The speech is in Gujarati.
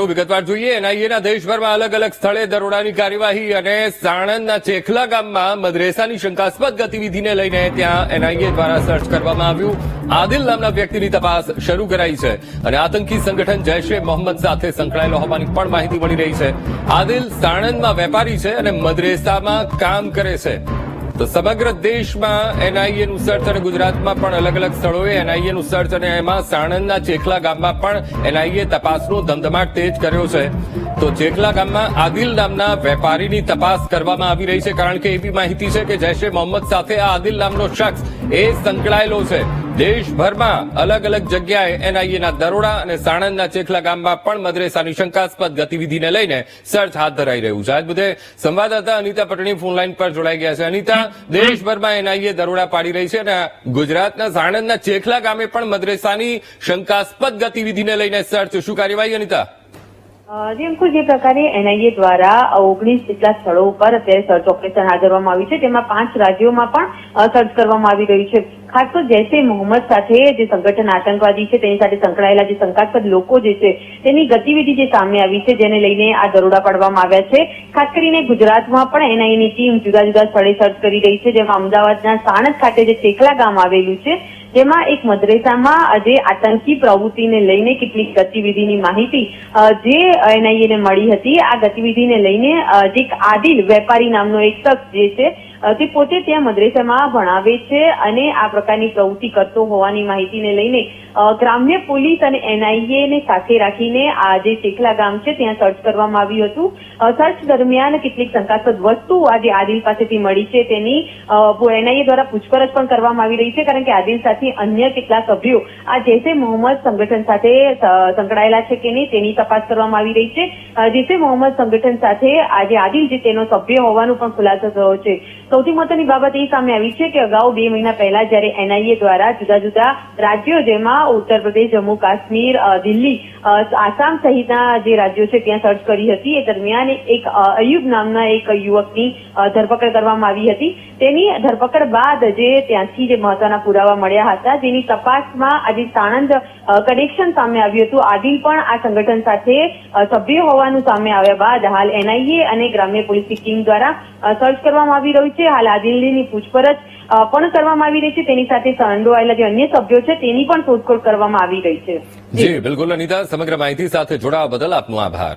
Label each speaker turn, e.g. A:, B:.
A: ચાલો વિગતવાર જોઈએ। એનઆઈએના દેશભરમાં અલગ અલગ સ્થળે દરોડાની કાર્યવાહી અને સાણંદના ચેખલા ગામમાં મદરેસાની શંકાસ્પદ ગતિવિધિને લઈને ત્યાં એનઆઈએ દ્વારા સર્ચ કરવામાં આવ્યું। આદિલ નામના વ્યક્તિની તપાસ શરૂ કરાઈ છે અને આતંકી સંગઠન જૈશે મોહમ્મદ સાથે સંકળાયેલો હોવાની પણ માહિતી મળી રહી છે। આદિલ સાણંદમાં વેપારી છે અને મદરેસામાં કામ કરે છે। તો સમગ્ર દેશમાં એનઆઈએનું સર્ચ અને ગુજરાતમાં પણ અલગ અલગ સ્થળોએ એનઆઈએનું સર્ચ અને એમાં સાણંદના ચેખલા ગામમાં પણ એનઆઈએ તપાસનો ધમધમાટ તેજ કર્યો છે। તો ચેખલા ગામમાં આદિલ નામના વેપારીની તપાસ કરવામાં આવી રહી છે, કારણ કે એવી માહિતી છે કે જૈશે મોહમ્મદ સાથે આ આદિલ નામનો શખ્સ એ સંકળાયેલો છે। દેશભરમાં અલગ અલગ જગ્યાએ એનઆઈએના દરોડા અને સાણંદના ચેખલા ગામમાં પણ મદરેસાની શંકાસ્પદ ગતિવિધિને લઈને સર્ચ હાથ ધરાઈ રહ્યું છે। આજ બધે સંવાદદાતા અનિતા પટણી ફોનલાઈન પર જોડાઈ ગયા છે। અનિતા, દેશભરમાં એનઆઈએ દરોડા પાડી રહી છે અને ગુજરાતના સાણંદના ચેખલા ગામે પણ મદરેસાની શંકાસ્પદ ગતિવિધિને લઈને સર્ચ, શું કાર્યવાહી અનિતા?
B: જી અંકુર, જે પ્રકારે એનઆઈએ દ્વારા 19 જેટલા સ્થળો ઉપર અત્યારે સર્ચ ઓપરેશન હાથ ધરવામાં આવ્યું છે, તેમાં 5 રાજ્યોમાં પણ સર્ચ કરવામાં આવી રહ્યું છે। ખાસ તો જૈશે મોહમ્મદ સાથે જે સંગઠન આતંકવાદી છે તેની સાથે સંકળાયેલા જે શંકાસ્પદ લોકો જે છે તેની ગતિવિધિ જે સામે આવી છે, જેને લઈને આ દરોડા પાડવામાં આવ્યા છે। ખાસ કરીને ગુજરાતમાં પણ એનઆઈએની ટીમ જુદા જુદા સ્થળે સર્ચ કરી રહી છે, જેમાં અમદાવાદના સાણંદ ખાતે જે ચેખલા ગામ આવેલું છે જેમાં એક મદરેસામાં જે આતંકી પ્રવૃત્તિને લઈને કેટલીક ગતિવિધિની માહિતી જે એનઆઈએને મળી હતી, આ ગતિવિધિને લઈને જે એક આદિલ વેપારી નામનો એક શખ્સ જે છે તે પોતે ત્યાં મદરેસામાં ભણાવે છે અને આ પ્રકારની પ્રવૃત્તિ કરતો હોવાની માહિતીને લઈને ગ્રામ્ય પોલીસ અને એનઆઈએ ને સાથે રાખીને આ જે ચેખલા ગામ છે ત્યાં સર્ચ કરવામાં આવ્યું હતું। સર્ચ દરમિયાન કેટલીક શંકાસ્પદ વસ્તુ આજે આદિલ પાસેથી મળી છે, તેની એનઆઈએ દ્વારા પૂછપરછ પણ કરવામાં આવી રહી છે, કારણ કે આદિલ સાથે અન્ય કેટલા સભ્યો આ જૈશે મોહમ્મદ સંગઠન સાથે સંકળાયેલા છે કે નહીં તેની તપાસ કરવામાં આવી રહી છે। જૈશે મોહમ્મદ સંગઠન સાથે આજે આદિલ જે તેનો સભ્ય હોવાનું પણ ખુલાસો થયો છે। સૌથી મહત્વની બાબત એ સામે આવી છે કે અગાઉ 2 મહિના પહેલા જ્યારે એનઆઈએ દ્વારા જુદા જુદા રાજ્યો, જેમાં ઉત્તર પ્રદેશ, જમ્મુ કાશ્મીર, દિલ્હી, આસામ સહિતના જે રાજ્યો છે ત્યાં સર્ચ કરી હતી, એ દરમિયાન એક અયુબ નામના એક યુવકની ધરપકડ કરવામાં આવી હતી। તેની ધરપકડ બાદ જે ત્યાંથી જે મહત્વના પુરાવા મળ્યા હતા, જેની તપાસમાં આજે સાણંદ કનેક્શન સામે આવ્યું હતું। આદિલ પણ આ સંગઠન સાથે સભ્ય હોવાનું સામે આવ્યા બાદ હાલ એનઆઈએ અને ગ્રામ્ય પોલીસની ટીમ દ્વારા સર્ચ કરવામાં આવી રહ્યું છે। હાલ આદિલની પૂછપરછ પણ કરવામાં આવી રહી છે, તેની સાથે સંડોવાયેલા જે અન્ય સભ્યો છે તેની પણ શોધખોળ કરવામાં આવી રહી છે।
A: જી બિલકુલ અનિતા, સમગ્ર માહિતી સાથે જોડાવા બદલ આપનો આભાર।